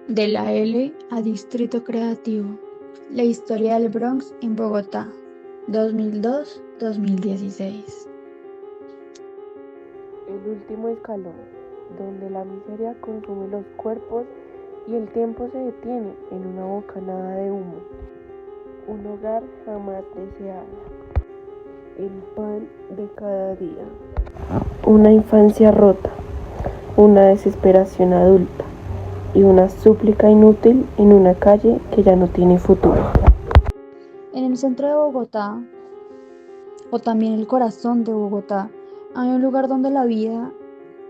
De la L a Distrito Creativo. La historia del Bronx en Bogotá, 2002-2016. El último escalón, donde la miseria consume los cuerpos y el tiempo se detiene en una bocanada de humo. Un hogar jamás deseado. El pan de cada día. Una infancia rota, una desesperación adulta y una súplica inútil en una calle que ya no tiene futuro. En el centro de Bogotá, o también el corazón de Bogotá, hay un lugar donde la vida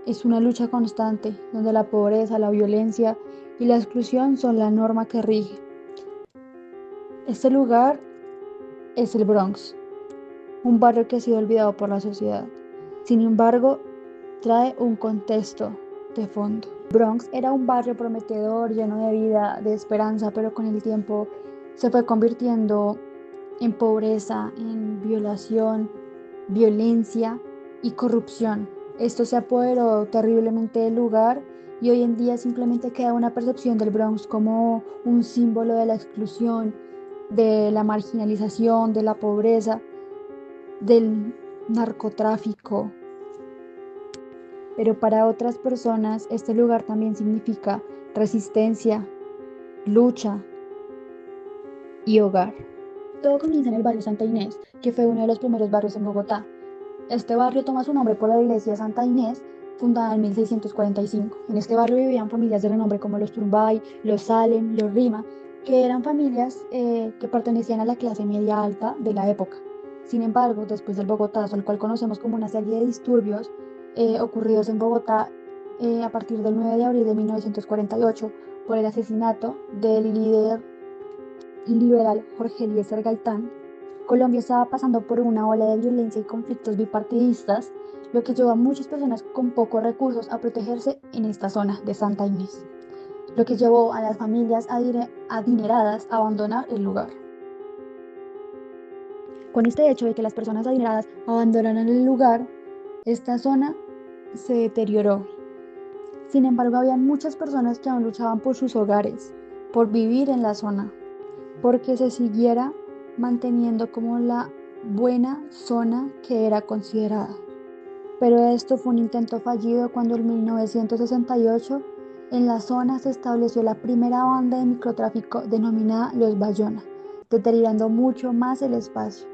es una lucha constante, donde la pobreza, la violencia y la exclusión son la norma que rige. Este lugar es el Bronx, un barrio que ha sido olvidado por la sociedad. Sin embargo, trae un contexto de fondo. Bronx era un barrio prometedor, lleno de vida, de esperanza, pero con el tiempo se fue convirtiendo en pobreza, en violación, violencia y corrupción. Esto se apoderó terriblemente del lugar y hoy en día simplemente queda una percepción del Bronx como un símbolo de la exclusión, de la marginalización, de la pobreza, del narcotráfico. Pero para otras personas este lugar también significa resistencia, lucha y hogar. Todo comienza en el barrio Santa Inés, que fue uno de los primeros barrios en Bogotá. Este barrio toma su nombre por la iglesia Santa Inés, fundada en 1645. En este barrio vivían familias de renombre como los Turbay, los Salem, los Rima, que eran familias que pertenecían a la clase media alta de la época. Sin embargo, después del Bogotazo, el cual conocemos como una serie de disturbios ocurridos en Bogotá a partir del 9 de abril de 1948 por el asesinato del líder liberal Jorge Eliezer Gaitán, Colombia estaba pasando por una ola de violencia y conflictos bipartidistas, lo que llevó a muchas personas con pocos recursos a protegerse en esta zona de Santa Inés, lo que llevó a las familias adineradas a abandonar el lugar. Con este hecho de que las personas adineradas abandonaran el lugar, esta zona se deterioró. Sin embargo, había muchas personas que aún luchaban por sus hogares, por vivir en la zona, porque se siguiera manteniendo como la buena zona que era considerada. Pero esto fue un intento fallido cuando en 1968 en la zona se estableció la primera banda de microtráfico denominada Los Bayona, deteriorando mucho más el espacio.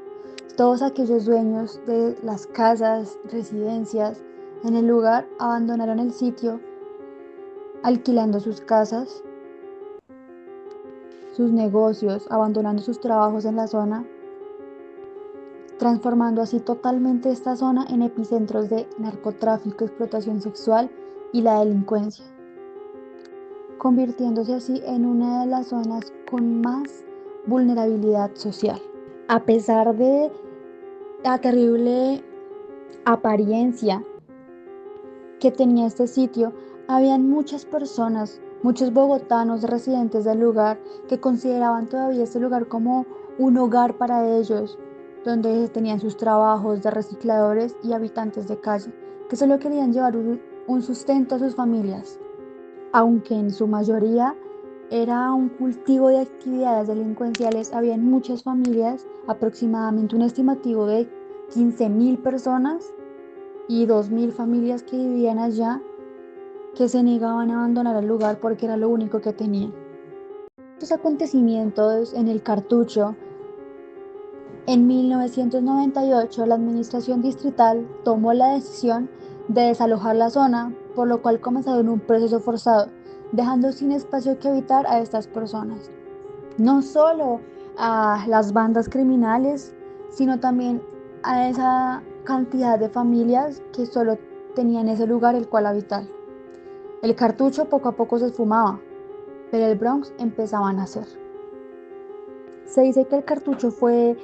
Todos aquellos dueños de las casas, residencias en el lugar abandonaron el sitio, alquilando sus casas, sus negocios, abandonando sus trabajos en la zona, transformando así totalmente esta zona en epicentros de narcotráfico, explotación sexual y la delincuencia, convirtiéndose así en una de las zonas con más vulnerabilidad social. A pesar de la terrible apariencia que tenía este sitio, habían muchas personas, muchos bogotanos residentes del lugar que consideraban todavía este lugar como un hogar para ellos, donde tenían sus trabajos de recicladores y habitantes de calle, que solo querían llevar un sustento a sus familias, aunque en su mayoría era un cultivo de actividades delincuenciales. Habían muchas familias, aproximadamente un estimativo de 15.000 personas y 2.000 familias que vivían allá, que se negaban a abandonar el lugar porque era lo único que tenían. Estos acontecimientos en el Cartucho, en 1998 la administración distrital tomó la decisión de desalojar la zona, por lo cual comenzaron un proceso forzado, dejando sin espacio que habitar a estas personas. No solo a las bandas criminales, sino también a esa cantidad de familias que solo tenían ese lugar el cual habitar. El Cartucho poco a poco se esfumaba, pero el Bronx empezaba a nacer. Se dice que el Cartucho fue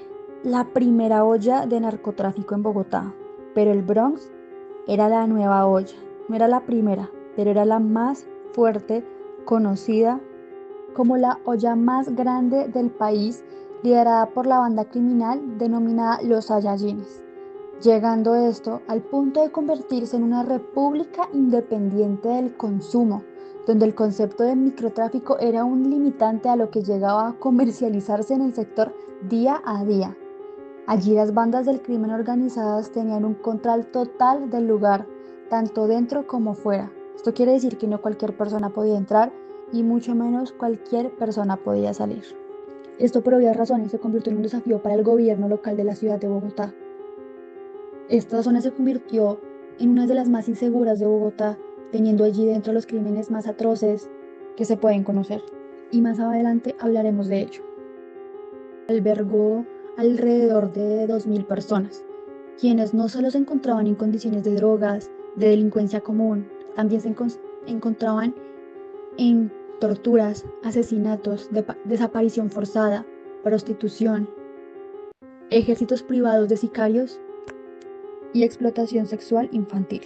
la primera olla de narcotráfico en Bogotá, pero el Bronx era la nueva olla. No era la primera, pero era la más fuerte, conocida como la olla más grande del país, liderada por la banda criminal denominada Los Saiyajines, llegando esto al punto de convertirse en una república independiente del consumo, donde el concepto de microtráfico era un limitante a lo que llegaba a comercializarse en el sector día a día. Allí las bandas del crimen organizadas tenían un control total del lugar, tanto dentro como fuera. Esto quiere decir que no cualquier persona podía entrar y mucho menos cualquier persona podía salir. Esto por obvias razones se convirtió en un desafío para el gobierno local de la ciudad de Bogotá. Esta zona se convirtió en una de las más inseguras de Bogotá, teniendo allí dentro los crímenes más atroces que se pueden conocer. Y más adelante hablaremos de ello. Albergó alrededor de 2.000 personas, quienes no solo se encontraban en condiciones de drogas, de delincuencia común, también se encontraban en torturas, asesinatos, desaparición forzada, prostitución, ejércitos privados de sicarios y explotación sexual infantil.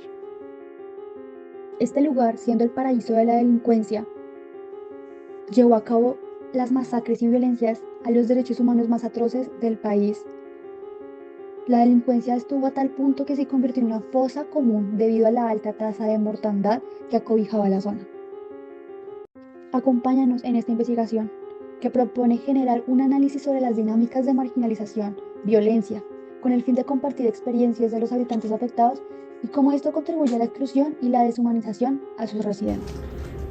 Este lugar, siendo el paraíso de la delincuencia, llevó a cabo las masacres y violencias a los derechos humanos más atroces del país. La delincuencia estuvo a tal punto que se convirtió en una fosa común debido a la alta tasa de mortandad que acobijaba la zona. Acompáñanos en esta investigación, que propone generar un análisis sobre las dinámicas de marginalización, violencia, con el fin de compartir experiencias de los habitantes afectados y cómo esto contribuye a la exclusión y la deshumanización a sus residentes.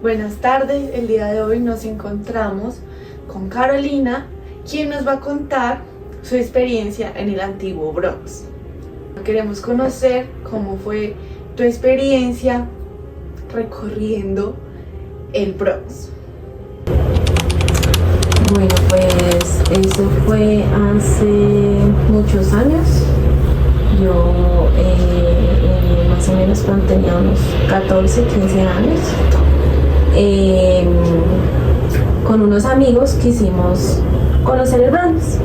Buenas tardes, el día de hoy nos encontramos con Carolina, quien nos va a contar su experiencia en el antiguo Bronx. Queremos conocer cómo fue tu experiencia recorriendo el Bronx. Bueno, pues eso fue hace muchos años. Yo más o menos cuando tenía unos 14, 15 años, con unos amigos quisimos conocer el Bronx.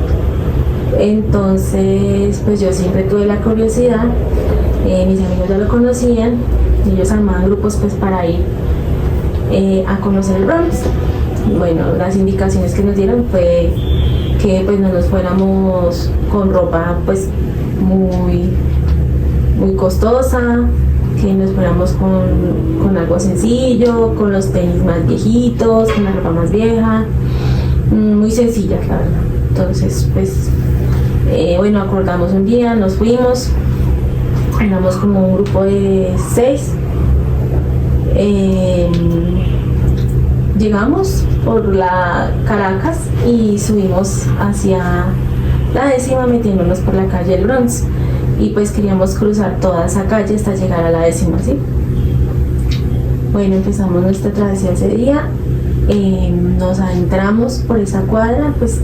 Entonces, pues yo siempre tuve la curiosidad, mis amigos ya lo conocían, ellos armaban grupos pues para ir a conocer el Bronx. Bueno, las indicaciones que nos dieron fue que pues no nos fuéramos con ropa pues muy costosa, que nos fuéramos con algo sencillo, con los tenis más viejitos, con la ropa más vieja, muy sencilla, la verdad. Entonces pues bueno, acordamos un día, nos fuimos, éramos como un grupo de 6. Llegamos por la Caracas y subimos hacia la 10ª metiéndonos por la calle del Bronx y pues queríamos cruzar toda esa calle hasta llegar a la 10ª, ¿sí? Bueno, empezamos nuestra travesía ese día, nos adentramos por esa cuadra, pues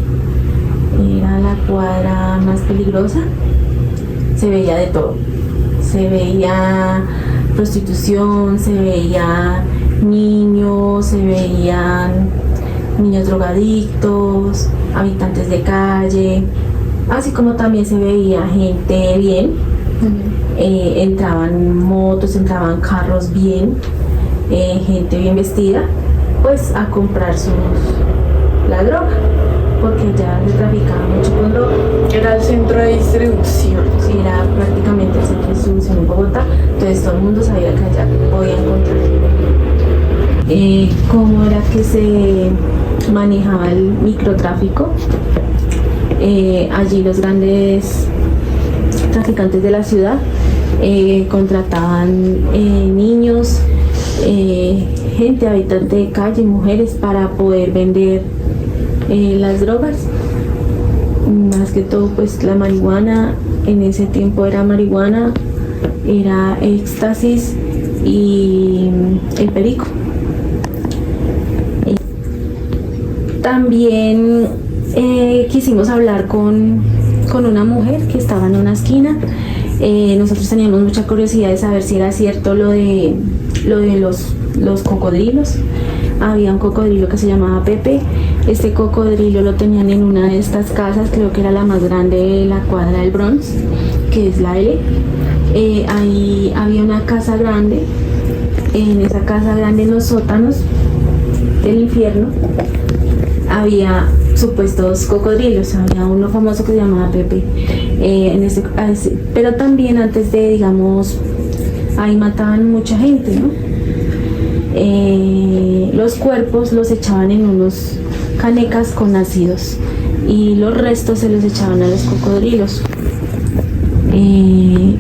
era la cuadra más peligrosa, se veía de todo, se veía prostitución, se veía niños, se veían niños drogadictos, habitantes de calle, así como también se veía gente bien, entraban motos, entraban carros bien, gente bien vestida, pues a comprar la droga, porque ya se traficaba mucho con droga. Era el centro de distribución. Sí, era prácticamente el centro de distribución en Bogotá, entonces todo el mundo sabía que allá podía encontrar. ¿Cómo era que se manejaba el microtráfico? Allí los grandes traficantes de la ciudad contrataban niños, gente, habitante de calle, mujeres, para poder vender las drogas. Más que todo pues la marihuana, en ese tiempo era marihuana, era éxtasis y el perico. También quisimos hablar con una mujer que estaba en una esquina. Nosotros teníamos mucha curiosidad de saber si era cierto lo de los cocodrilos. Había un cocodrilo que se llamaba Pepe. Este cocodrilo lo tenían en una de estas casas, creo que era la más grande de la cuadra del Bronx, que es la L. Ahí había una casa grande. En esa casa grande, en los sótanos del infierno, había supuestos cocodrilos. Había uno famoso que se llamaba Pepe, pero también antes de, digamos, ahí mataban mucha gente, ¿no? los cuerpos los echaban en unos canecas con ácidos y los restos se los echaban a los cocodrilos.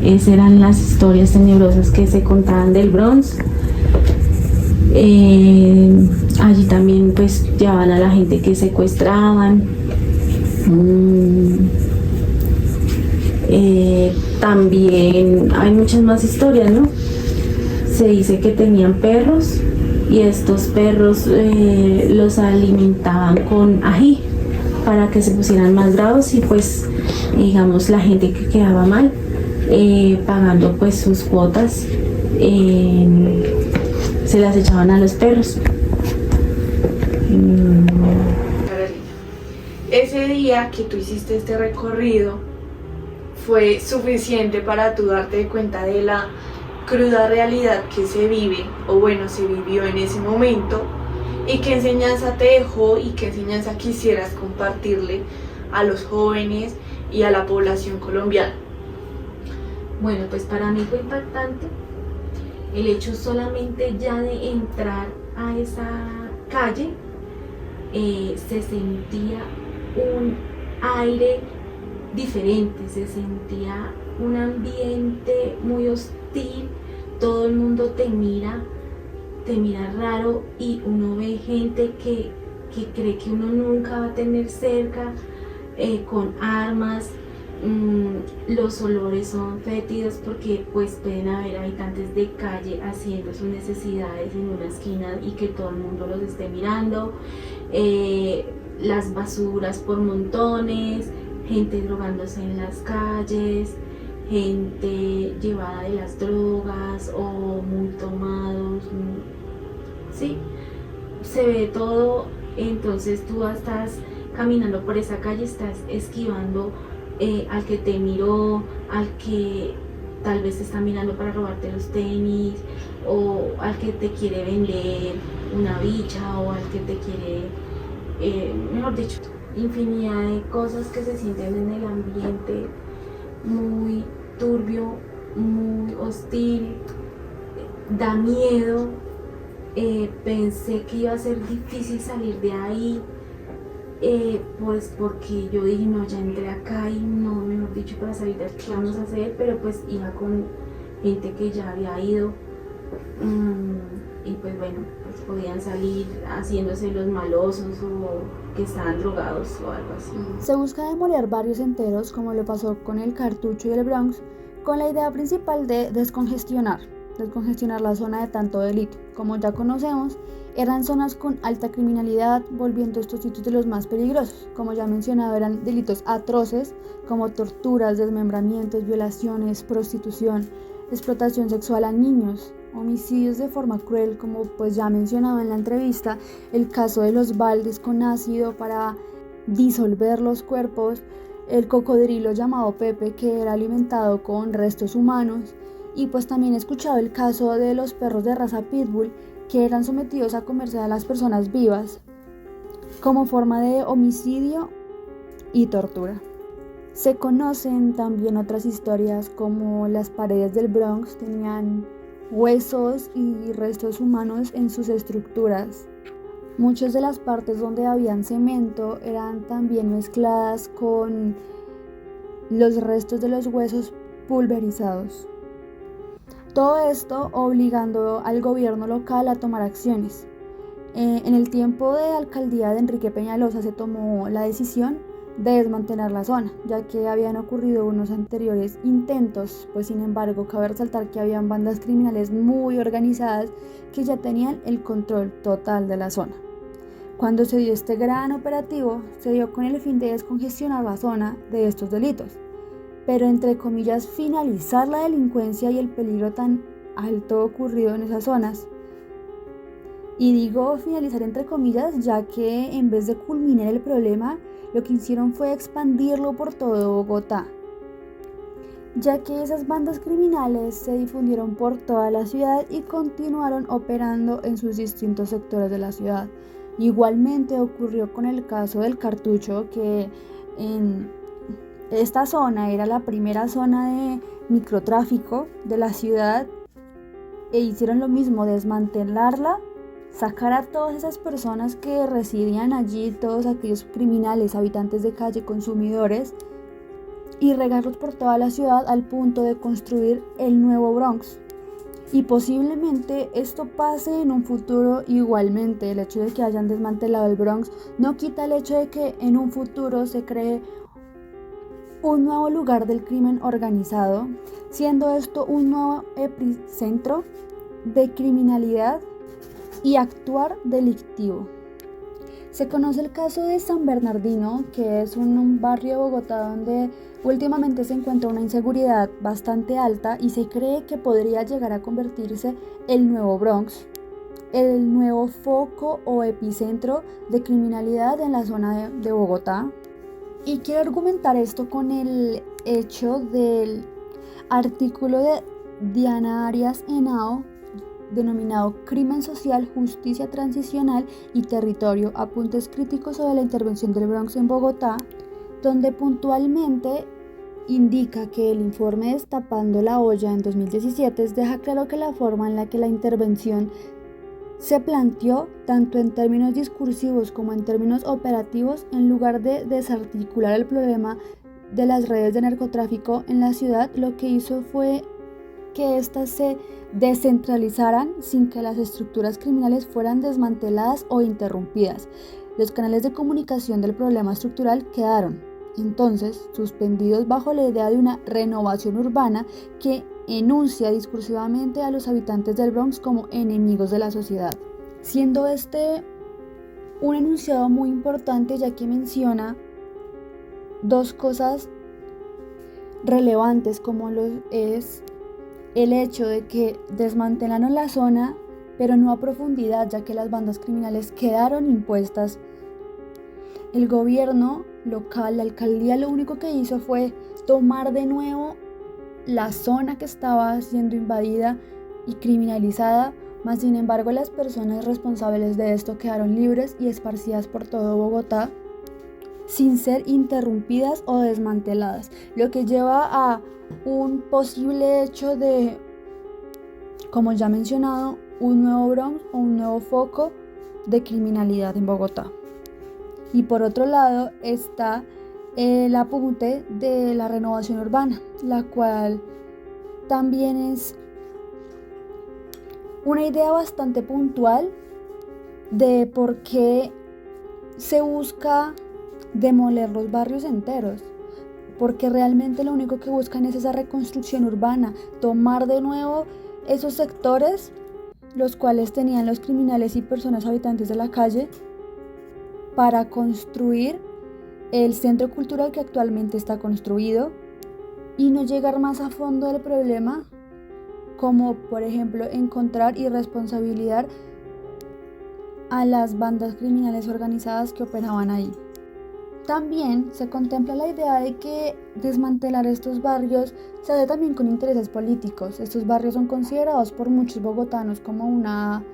Esas eran las historias tenebrosas que se contaban del Bronx. Allí también pues llevaban a la gente que secuestraban. También hay muchas más historias, ¿no? Se dice que tenían perros y estos perros los alimentaban con ají para que se pusieran más bravos y pues digamos la gente que quedaba mal pagando pues sus cuotas se las echaban a los perros. Carolina, ese día que tú hiciste este recorrido fue suficiente para tú darte cuenta de la cruda realidad que se vive, o bueno, se vivió en ese momento, y qué enseñanza te dejó y qué enseñanza quisieras compartirle a los jóvenes y a la población colombiana. Bueno, pues para mí fue impactante el hecho solamente ya de entrar a esa calle, se sentía un aire diferente, se sentía un ambiente muy hostil, todo el mundo te mira raro y uno ve gente que cree que uno nunca va a tener cerca, con armas. Los olores son fétidos porque pues pueden haber habitantes de calle haciendo sus necesidades en una esquina y que todo el mundo los esté mirando, las basuras por montones, gente drogándose en las calles, gente llevada de las drogas o muy tomados, sí, se ve todo. Entonces tú estás caminando por esa calle, estás esquivando al que te miró, al que tal vez te está mirando para robarte los tenis, o al que te quiere vender una bicha, o al que te quiere, mejor dicho, infinidad de cosas que se sienten en el ambiente, muy turbio, muy hostil, da miedo. Pensé que iba a ser difícil salir de ahí, pues porque yo dije, no, ya entré acá y no, mejor dicho, para salir de aquí, ¿qué vamos a hacer? Pero pues iba con gente que ya había ido, y pues bueno, pues podían salir haciéndose los malosos o que estaban drogados o algo así. Se busca demoler barrios enteros, como lo pasó con el Cartucho y el Bronx, con la idea principal de descongestionar la zona de tanto delito. Como ya conocemos, eran zonas con alta criminalidad, volviendo estos sitios de los más peligrosos. Como ya mencionado, eran delitos atroces como torturas, desmembramientos, violaciones, prostitución, explotación sexual a niños, homicidios de forma cruel, como pues ya mencionado en la entrevista, el caso de los baldes con ácido para disolver los cuerpos, el cocodrilo llamado Pepe que era alimentado con restos humanos, y pues también he escuchado el caso de los perros de raza Pitbull que eran sometidos a comerse a las personas vivas como forma de homicidio y tortura. Se conocen también otras historias como las paredes del Bronx tenían huesos y restos humanos en sus estructuras. Muchas de las partes donde habían cemento eran también mezcladas con los restos de los huesos pulverizados. Todo esto obligando al gobierno local a tomar acciones. En el tiempo de alcaldía de Enrique Peñalosa se tomó la decisión de desmantelar la zona, ya que habían ocurrido unos anteriores intentos, pues sin embargo cabe resaltar que habían bandas criminales muy organizadas que ya tenían el control total de la zona. Cuando se dio este gran operativo, se dio con el fin de descongestionar la zona de estos delitos, pero entre comillas finalizar la delincuencia y el peligro tan alto ocurrido en esas zonas. Y digo finalizar entre comillas, ya que en vez de culminar el problema, lo que hicieron fue expandirlo por todo Bogotá, ya que esas bandas criminales se difundieron por toda la ciudad y continuaron operando en sus distintos sectores de la ciudad. Igualmente ocurrió con el caso del Cartucho, que en esta zona era la primera zona de microtráfico de la ciudad e hicieron lo mismo, desmantelarla, sacar a todas esas personas que residían allí, todos aquellos criminales, habitantes de calle, consumidores, y regarlos por toda la ciudad al punto de construir el nuevo Bronx. Y posiblemente esto pase en un futuro igualmente. El hecho de que hayan desmantelado el Bronx no quita el hecho de que en un futuro se cree un nuevo lugar del crimen organizado, siendo esto un nuevo epicentro de criminalidad y actuar delictivo. Se conoce el caso de San Bernardino, que es un barrio de Bogotá donde últimamente se encuentra una inseguridad bastante alta y se cree que podría llegar a convertirse el nuevo Bronx, el nuevo foco o epicentro de criminalidad en la zona de Bogotá. Y quiero argumentar esto con el hecho del artículo de Diana Arias Henao denominado Crimen Social, Justicia Transicional y Territorio, apuntes críticos sobre la intervención del Bronx en Bogotá, donde puntualmente indica que el informe Destapando la Olla en 2017 deja claro que la forma en la que la intervención se planteó, tanto en términos discursivos como en términos operativos, en lugar de desarticular el problema de las redes de narcotráfico en la ciudad, lo que hizo fue que éstas se descentralizaran sin que las estructuras criminales fueran desmanteladas o interrumpidas. Los canales de comunicación del problema estructural quedaron, entonces, suspendidos bajo la idea de una renovación urbana que enuncia discursivamente a los habitantes del Bronx como enemigos de la sociedad, siendo este un enunciado muy importante, ya que menciona dos cosas relevantes, como lo es el hecho de que desmantelaron la zona, pero no a profundidad, ya que las bandas criminales quedaron impuestas. El gobierno local, la alcaldía, lo único que hizo fue tomar de nuevo la zona que estaba siendo invadida y criminalizada, mas sin embargo las personas responsables de esto quedaron libres y esparcidas por todo Bogotá sin ser interrumpidas o desmanteladas, lo que lleva a un posible hecho de, como ya mencionado, un nuevo Bronx o un nuevo foco de criminalidad en Bogotá. Y por otro lado está el apunte de la renovación urbana, la cual también es una idea bastante puntual de por qué se busca demoler los barrios enteros, porque realmente lo único que buscan es esa reconstrucción urbana, tomar de nuevo esos sectores los cuales tenían los criminales y personas habitantes de la calle para construir el centro cultural que actualmente está construido y no llegar más a fondo del problema, como por ejemplo encontrar y responsabilizar a las bandas criminales organizadas que operaban ahí. También se contempla la idea de que desmantelar estos barrios se hace también con intereses políticos. Estos barrios son considerados por muchos bogotanos como una,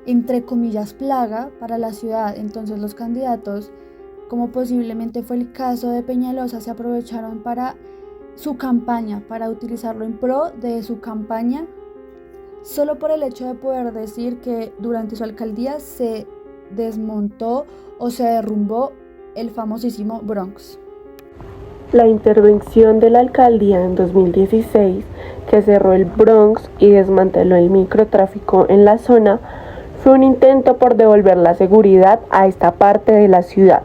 entre comillas, plaga para la ciudad. Entonces los candidatos, como posiblemente fue el caso de Peñalosa, se aprovecharon para su campaña, para utilizarlo en pro de su campaña, solo por el hecho de poder decir que durante su alcaldía se desmontó o se derrumbó el famosísimo Bronx. La intervención de la alcaldía en 2016, que cerró el Bronx y desmanteló el microtráfico en la zona, fue un intento por devolver la seguridad a esta parte de la ciudad.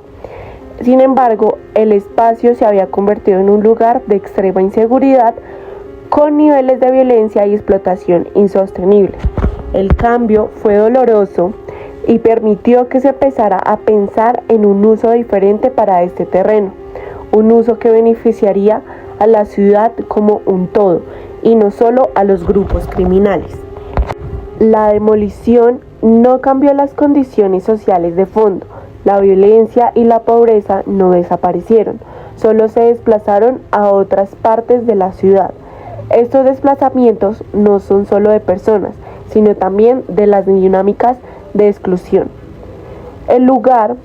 Sin embargo, el espacio se había convertido en un lugar de extrema inseguridad con niveles de violencia y explotación insostenibles. El cambio fue doloroso y permitió que se empezara a pensar en un uso diferente para este terreno, un uso que beneficiaría a la ciudad como un todo y no solo a los grupos criminales. La demolición no cambió las condiciones sociales de fondo, la violencia y la pobreza no desaparecieron, solo se desplazaron a otras partes de la ciudad. Estos desplazamientos no son solo de personas, sino también de las dinámicas de exclusión. En lugar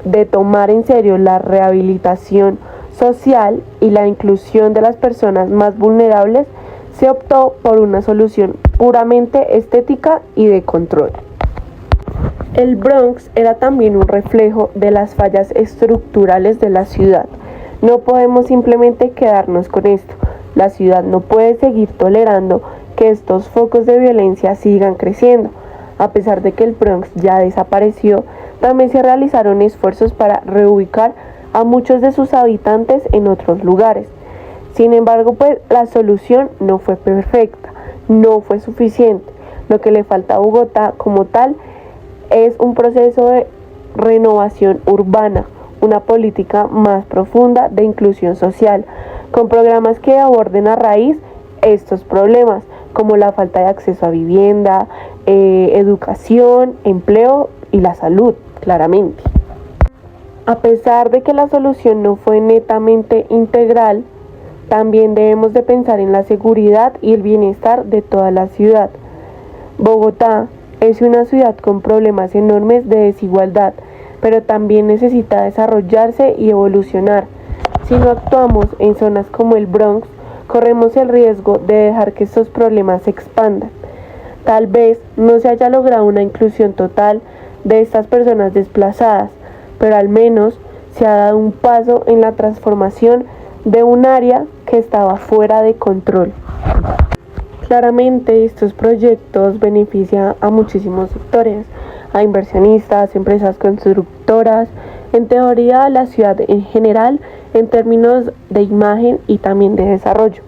de tomar en serio la rehabilitación social y la inclusión de las personas más vulnerables, se optó por una solución puramente estética y de control. El Bronx era también un reflejo de las fallas estructurales de la ciudad. No podemos simplemente quedarnos con esto. La ciudad no puede seguir tolerando que estos focos de violencia sigan creciendo. A pesar de que el Bronx ya desapareció, también se realizaron esfuerzos para reubicar a muchos de sus habitantes en otros lugares. Sin embargo, pues la solución no fue perfecta, no fue suficiente. Lo que le falta a Bogotá como tal es un proceso de renovación urbana, una política más profunda de inclusión social, con programas que aborden a raíz estos problemas, como la falta de acceso a vivienda, educación, empleo y la salud, claramente. A pesar de que la solución no fue netamente integral, también debemos de pensar en la seguridad y el bienestar de toda la ciudad. Bogotá es una ciudad con problemas enormes de desigualdad, pero también necesita desarrollarse y evolucionar. Si no actuamos en zonas como el Bronx, corremos el riesgo de dejar que estos problemas se expandan. Tal vez no se haya logrado una inclusión total de estas personas desplazadas, pero al menos se ha dado un paso en la transformación de un área que estaba fuera de control. Claramente estos proyectos benefician a muchísimos sectores, a inversionistas, empresas constructoras, en teoría a la ciudad en general, en términos de imagen y también de desarrollo.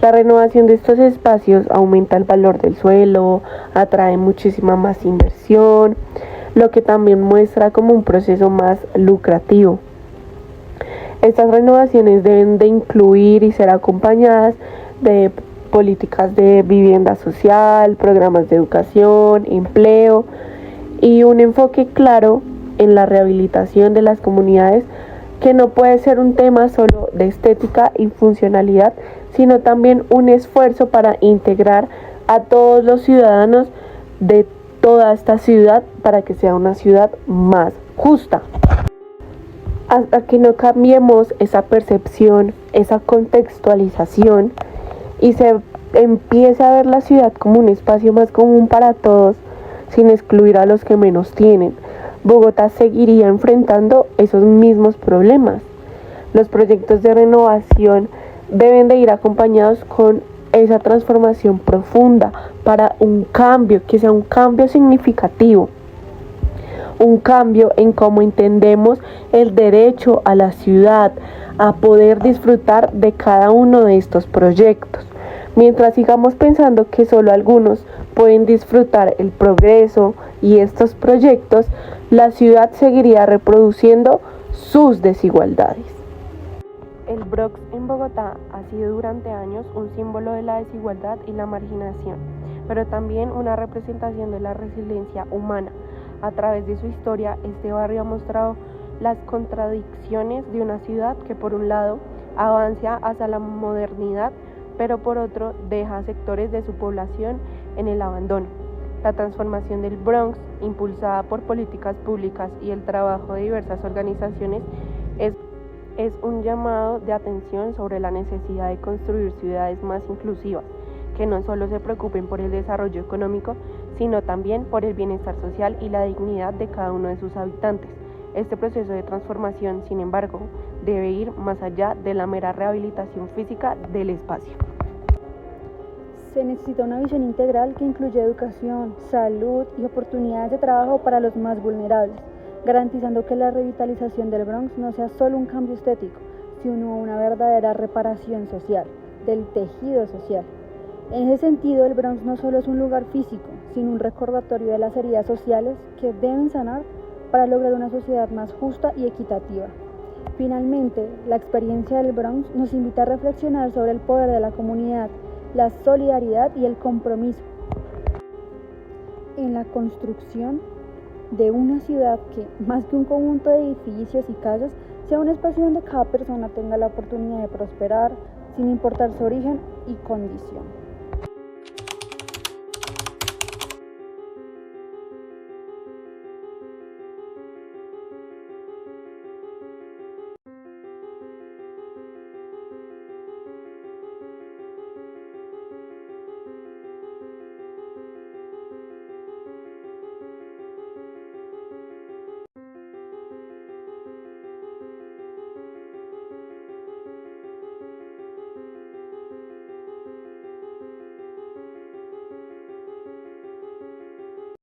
La renovación de estos espacios aumenta el valor del suelo, atrae muchísima más inversión, lo que también muestra como un proceso más lucrativo. Estas renovaciones deben de incluir y ser acompañadas de políticas de vivienda social, programas de educación, empleo y un enfoque claro en la rehabilitación de las comunidades, que no puede ser un tema solo de estética y funcionalidad, sino también un esfuerzo para integrar a todos los ciudadanos de toda esta ciudad para que sea una ciudad más justa. Hasta que no cambiemos esa percepción, esa contextualización y se empiece a ver la ciudad como un espacio más común para todos, sin excluir a los que menos tienen, Bogotá seguiría enfrentando esos mismos problemas. Los proyectos de renovación deben de ir acompañados con esa transformación profunda para un cambio, que sea un cambio significativo. Un cambio en cómo entendemos el derecho a la ciudad, a poder disfrutar de cada uno de estos proyectos. Mientras sigamos pensando que solo algunos pueden disfrutar el progreso y estos proyectos, la ciudad seguiría reproduciendo sus desigualdades. El Bronx en Bogotá ha sido durante años un símbolo de la desigualdad y la marginación, pero también una representación de la resiliencia humana. A través de su historia, este barrio ha mostrado las contradicciones de una ciudad que por un lado avanza hacia la modernidad, pero por otro deja sectores de su población en el abandono. La transformación del Bronx, impulsada por políticas públicas y el trabajo de diversas organizaciones, es un llamado de atención sobre la necesidad de construir ciudades más inclusivas, que no solo se preocupen por el desarrollo económico, sino también por el bienestar social y la dignidad de cada uno de sus habitantes. Este proceso de transformación, sin embargo, debe ir más allá de la mera rehabilitación física del espacio. Se necesita una visión integral que incluya educación, salud y oportunidades de trabajo para los más vulnerables, garantizando que la revitalización del Bronx no sea solo un cambio estético, sino una verdadera reparación social, del tejido social. En ese sentido, el Bronx no solo es un lugar físico, sino un recordatorio de las heridas sociales que deben sanar para lograr una sociedad más justa y equitativa. Finalmente, la experiencia del Bronx nos invita a reflexionar sobre el poder de la comunidad, la solidaridad y el compromiso en la construcción de una ciudad que, más que un conjunto de edificios y casas, sea un espacio donde cada persona tenga la oportunidad de prosperar sin importar su origen y condición.